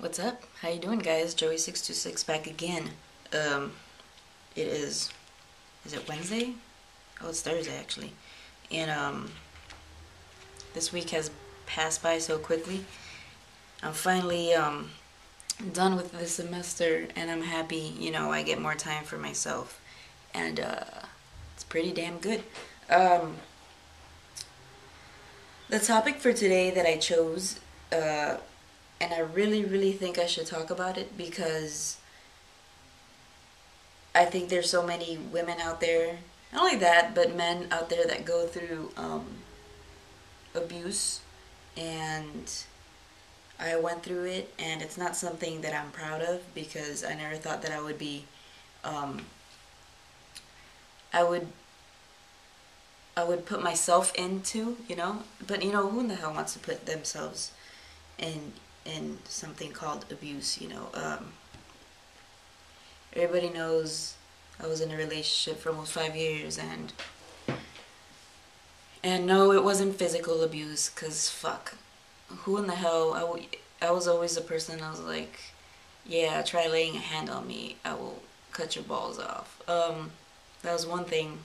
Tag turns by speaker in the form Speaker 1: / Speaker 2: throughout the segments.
Speaker 1: What's up? How you doing, guys? Joey626 back again. It is it Wednesday? Oh, it's Thursday actually. And this week has passed by so quickly. I'm finally done with the semester, and I'm happy. I get more time for myself, and it's pretty damn good. The topic for today that I chose, and I really think I should talk about it because I think there's so many women out there, not only that, but men out there that go through abuse, and I went through it, and it's not something that I'm proud of because I never thought that I would be, I would put myself into, but who in the hell wants to put themselves in something called abuse, everybody knows I was in a relationship for almost 5 years, and no, it wasn't physical abuse, because fuck, who in the hell, I was always a person, I was like, yeah, try laying a hand on me, I will cut your balls off. That was one thing.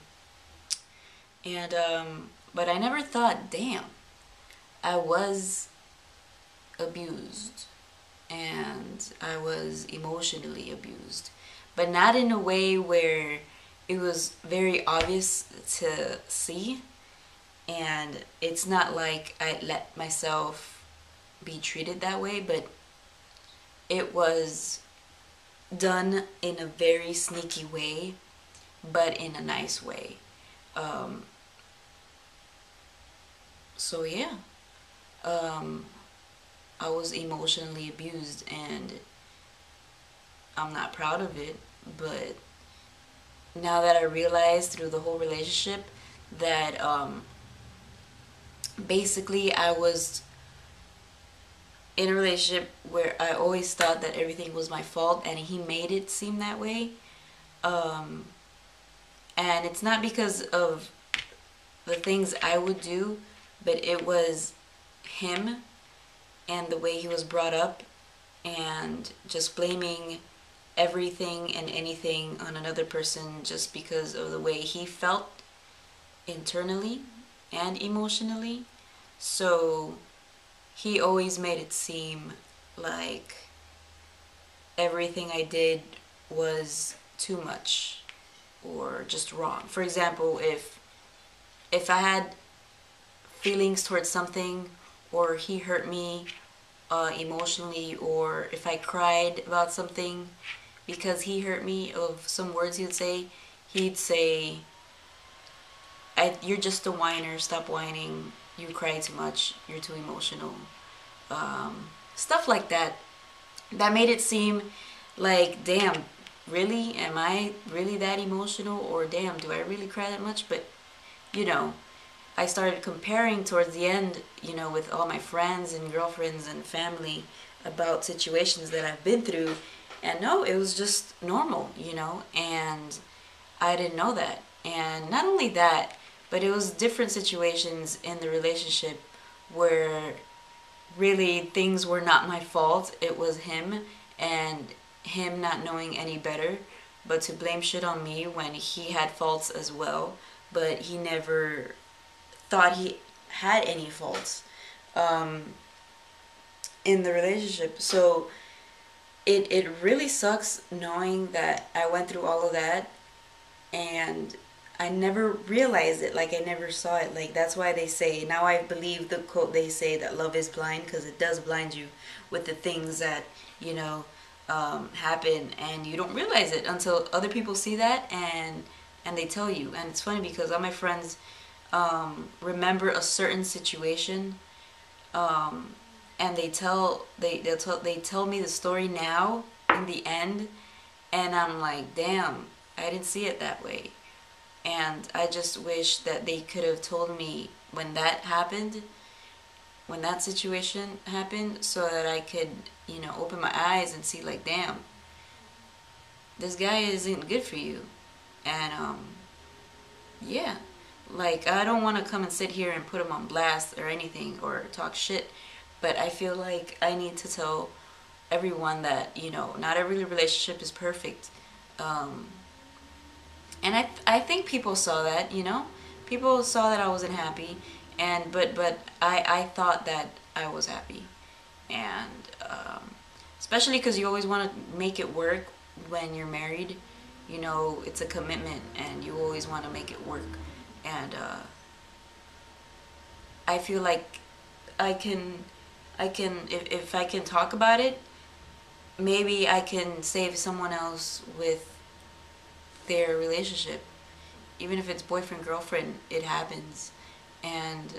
Speaker 1: And but I never thought, damn, I was abused, and I was emotionally abused, but not in a way where it was very obvious to see, and it's not like I let myself be treated that way, but it was done in a very sneaky way, but in a nice way. So yeah, I was emotionally abused, and I'm not proud of it, but now that I realized through the whole relationship that basically I was in a relationship where I always thought that everything was my fault, and he made it seem that way. And it's not because of the things I would do, but it was him and the way he was brought up, and just blaming everything and anything on another person just because of the way he felt internally and emotionally. So he always made it seem like everything I did was too much or just wrong. For example, if I had feelings towards something, or he hurt me emotionally, or if I cried about something because he hurt me, of some words he'd say, you're just a whiner, stop whining, you cry too much, you're too emotional. Stuff like that. That made it seem like, damn, really? Am I really that emotional? Or damn, do I really cry that much? But, I started comparing towards the end, with all my friends and girlfriends and family about situations that I've been through. And no, it was just normal, and I didn't know that. And not only that, but it was different situations in the relationship where really things were not my fault. It was him, and him not knowing any better, but to blame shit on me when he had faults as well, but he never thought he had any faults in the relationship. So it really sucks knowing that I went through all of that, and I never realized it, like I never saw it. Like, that's why they say, now I believe the quote they say that love is blind, because it does blind you with the things that happen, and you don't realize it until other people see that and they tell you. And it's funny because all my friends remember a certain situation, and they tell me the story now in the end, and I'm like, damn, I didn't see it that way. And I just wish that they could have told me when that happened, when that situation happened, so that I could, open my eyes and see, like, damn, this guy isn't good for you. And yeah, like, I don't want to come and sit here and put him on blast or anything or talk shit, but I feel like I need to tell everyone that, you know, not every relationship is perfect. Um, and I think people saw that, you know, people saw that I wasn't happy, and but I thought that I was happy, and especially because you always want to make it work when you're married. You know, it's a commitment, and you always want to make it work. And I feel like I can, if I can talk about it, maybe I can save someone else with their relationship. Even if it's boyfriend, girlfriend, it happens. And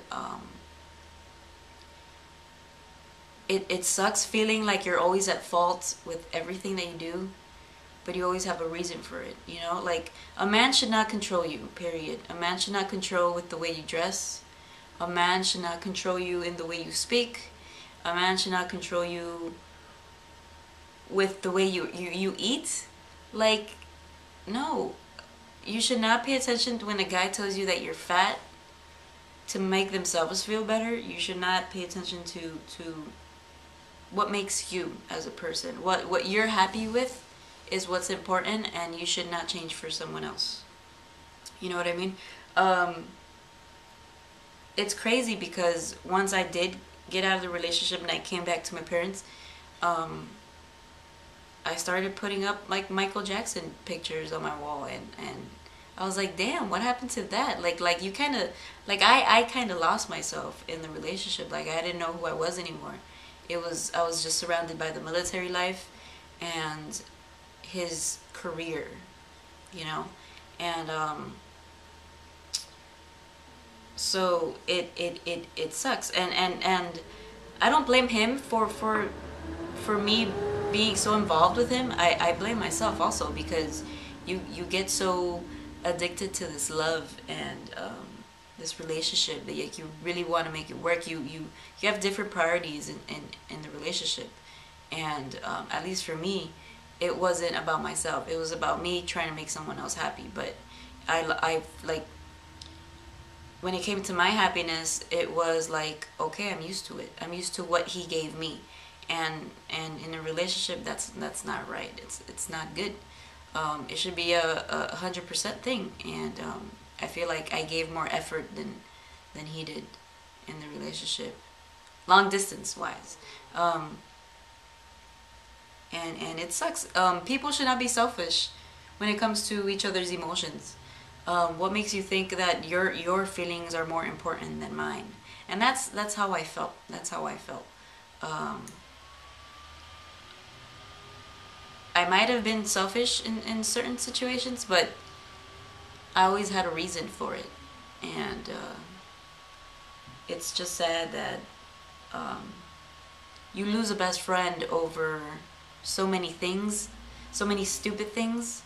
Speaker 1: it sucks feeling like you're always at fault with everything that you do, but you always have a reason for it, you know? Like, a man should not control you, period. A man should not control with the way you dress. A man should not control you in the way you speak. A man should not control you with the way you eat. Like, no. You should not pay attention to when a guy tells you that you're fat to make themselves feel better. You should not pay attention to what makes you as a person. What you're happy with is what's important, and you should not change for someone else. You know what I mean? It's crazy because once I did get out of the relationship and I came back to my parents, I started putting up like Michael Jackson pictures on my wall, and I was like, damn, what happened to that? Like you kind of, like I kind of lost myself in the relationship. Like, I didn't know who I was anymore. I was just surrounded by the military life and his career, you know, and so it sucks, and I don't blame him for me being so involved with him. I blame myself also, because you get so addicted to this love and this relationship that you really want to make it work. You have different priorities in the relationship, and at least for me, it wasn't about myself. It was about me trying to make someone else happy. But I like, when it came to my happiness, it was like, okay, I'm used to it. I'm used to what he gave me, and in a relationship, that's not right. It's not good. It should be a 100% thing, and I feel like I gave more effort than he did in the relationship, long distance wise. And it sucks. People should not be selfish when it comes to each other's emotions. What makes you think that your feelings are more important than mine? And that's how I felt. That's how I felt. I might have been selfish in certain situations, but I always had a reason for it. And it's just sad that you lose a best friend over so many things, so many stupid things.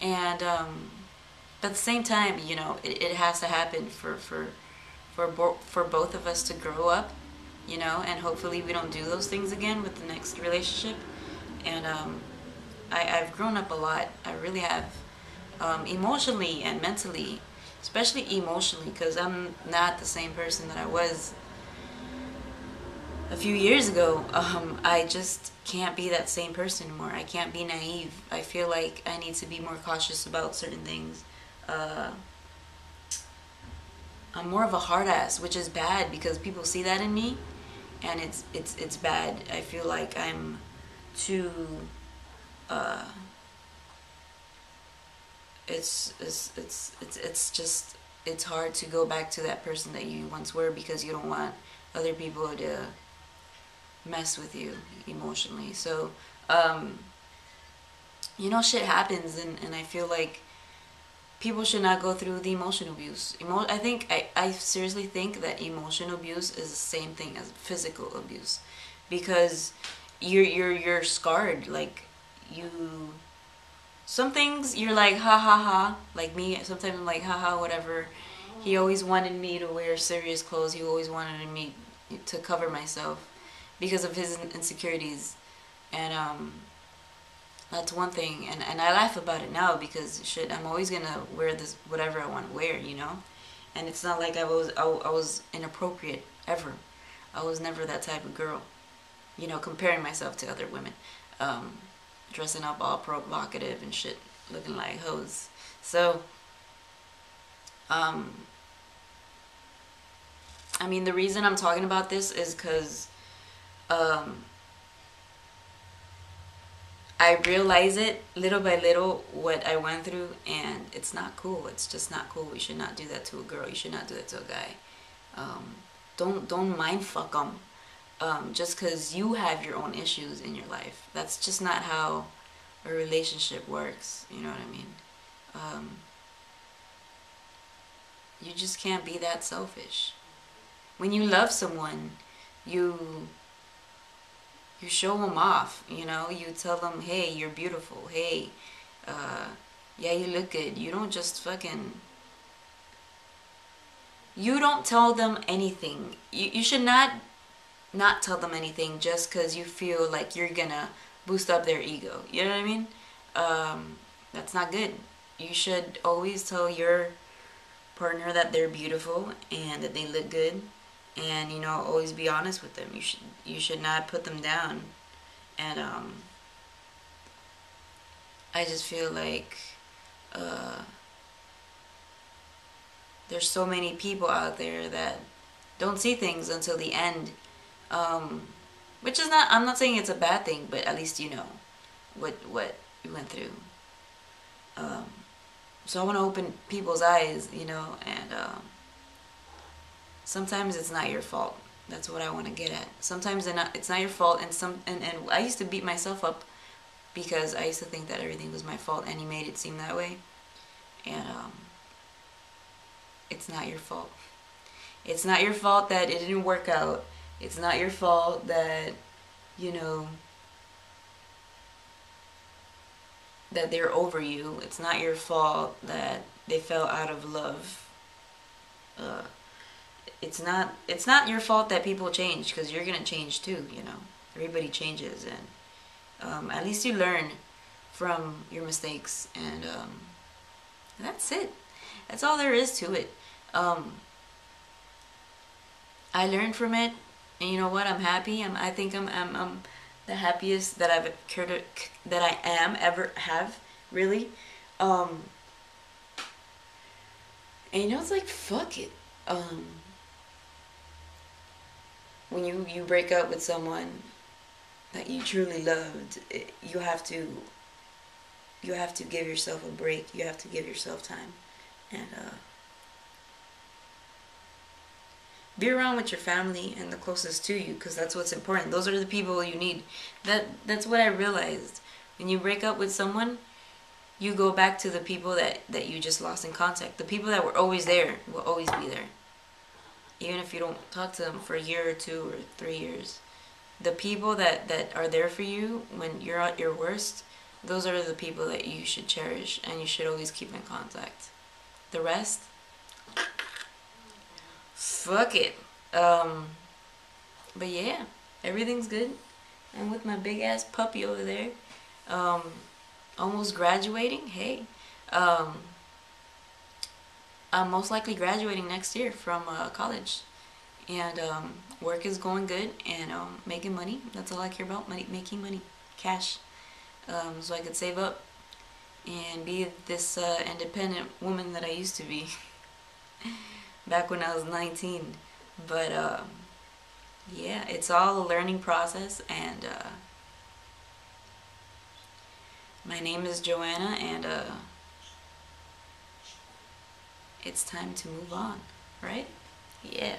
Speaker 1: And but at the same time, you know, it has to happen for both of us to grow up, you know, and hopefully we don't do those things again with the next relationship. And I've grown up a lot. I really have, emotionally and mentally, especially emotionally, because I'm not the same person that I was a few years ago. I just can't be that same person anymore. I can't be naive. I feel like I need to be more cautious about certain things. I'm more of a hard ass, which is bad because people see that in me, and it's bad. I feel like I'm too. It's just, it's hard to go back to that person that you once were, because you don't want other people to mess with you emotionally. So you know, shit happens, and I feel like people should not go through the emotion abuse. I seriously think that emotional abuse is the same thing as physical abuse, because you're scarred. Like, some things you're like, ha ha ha, like me. Sometimes I'm like, ha ha, whatever. He always wanted me to wear serious clothes. He always wanted me to cover myself because of his insecurities, and that's one thing. And I laugh about it now, because shit, I'm always gonna wear this whatever I want to wear, you know. And it's not like I was inappropriate ever. I was never that type of girl. you know, comparing myself to other women, um, dressing up all provocative and shit, looking like hoes. So, um, I mean, the reason I'm talking about this is because um, I realize it little by little what I went through, and it's not cool. It's just not cool. We should not do that to a girl. You should not do that to a guy. Um, don't mind fuck them. Just because you have your own issues in your life. That's just not how a relationship works. You know what I mean? You just can't be that selfish. When you love someone, you you show them off. You know, you tell them, hey, you're beautiful. Hey, yeah, you look good. You don't just fucking. You don't tell them anything. You should not tell them anything just because you feel like you're gonna boost up their ego. You know what I mean? That's not good. You should always tell your partner that they're beautiful and that they look good, and you know, always be honest with them. You should not put them down. And I just feel like there's so many people out there that don't see things until the end. Which is not, I'm not saying it's a bad thing, but at least you know what you went through. So I want to open people's eyes, you know, and sometimes it's not your fault. That's what I want to get at. Sometimes it's not your fault, and I used to beat myself up because I used to think that everything was my fault, and he made it seem that way. And it's not your fault. It's not your fault that it didn't work out. It's not your fault that, you know, that they're over you. It's not your fault that they fell out of love. It's not your fault that people change, because you're gonna change too. You know, everybody changes, and at least you learn from your mistakes, and that's it. That's all there is to it. I learned from it, and you know what? I'm happy. I think I'm the happiest that I am ever have, really. And you know, it's like, fuck it. When you break up with someone that you truly loved, you have to give yourself a break. You have to give yourself time, and be around with your family and the closest to you, because that's what's important. Those are the people you need. That's what I realized. When you break up with someone, you go back to the people that you just lost in contact. The people that were always there will always be there. Even if you don't talk to them for a year or 2 or 3 years. The people that are there for you when you're at your worst, those are the people that you should cherish, and you should always keep in contact. The rest, fuck it. But yeah, everything's good. I'm with my big ass puppy over there. Almost graduating. Hey, I'm most likely graduating next year from college, and work is going good, and making money. That's all I care about. Making money, cash, so I could save up and be this independent woman that I used to be. Back when I was 19. But yeah, it's all a learning process, and my name is Joanna, and it's time to move on, right? Yeah.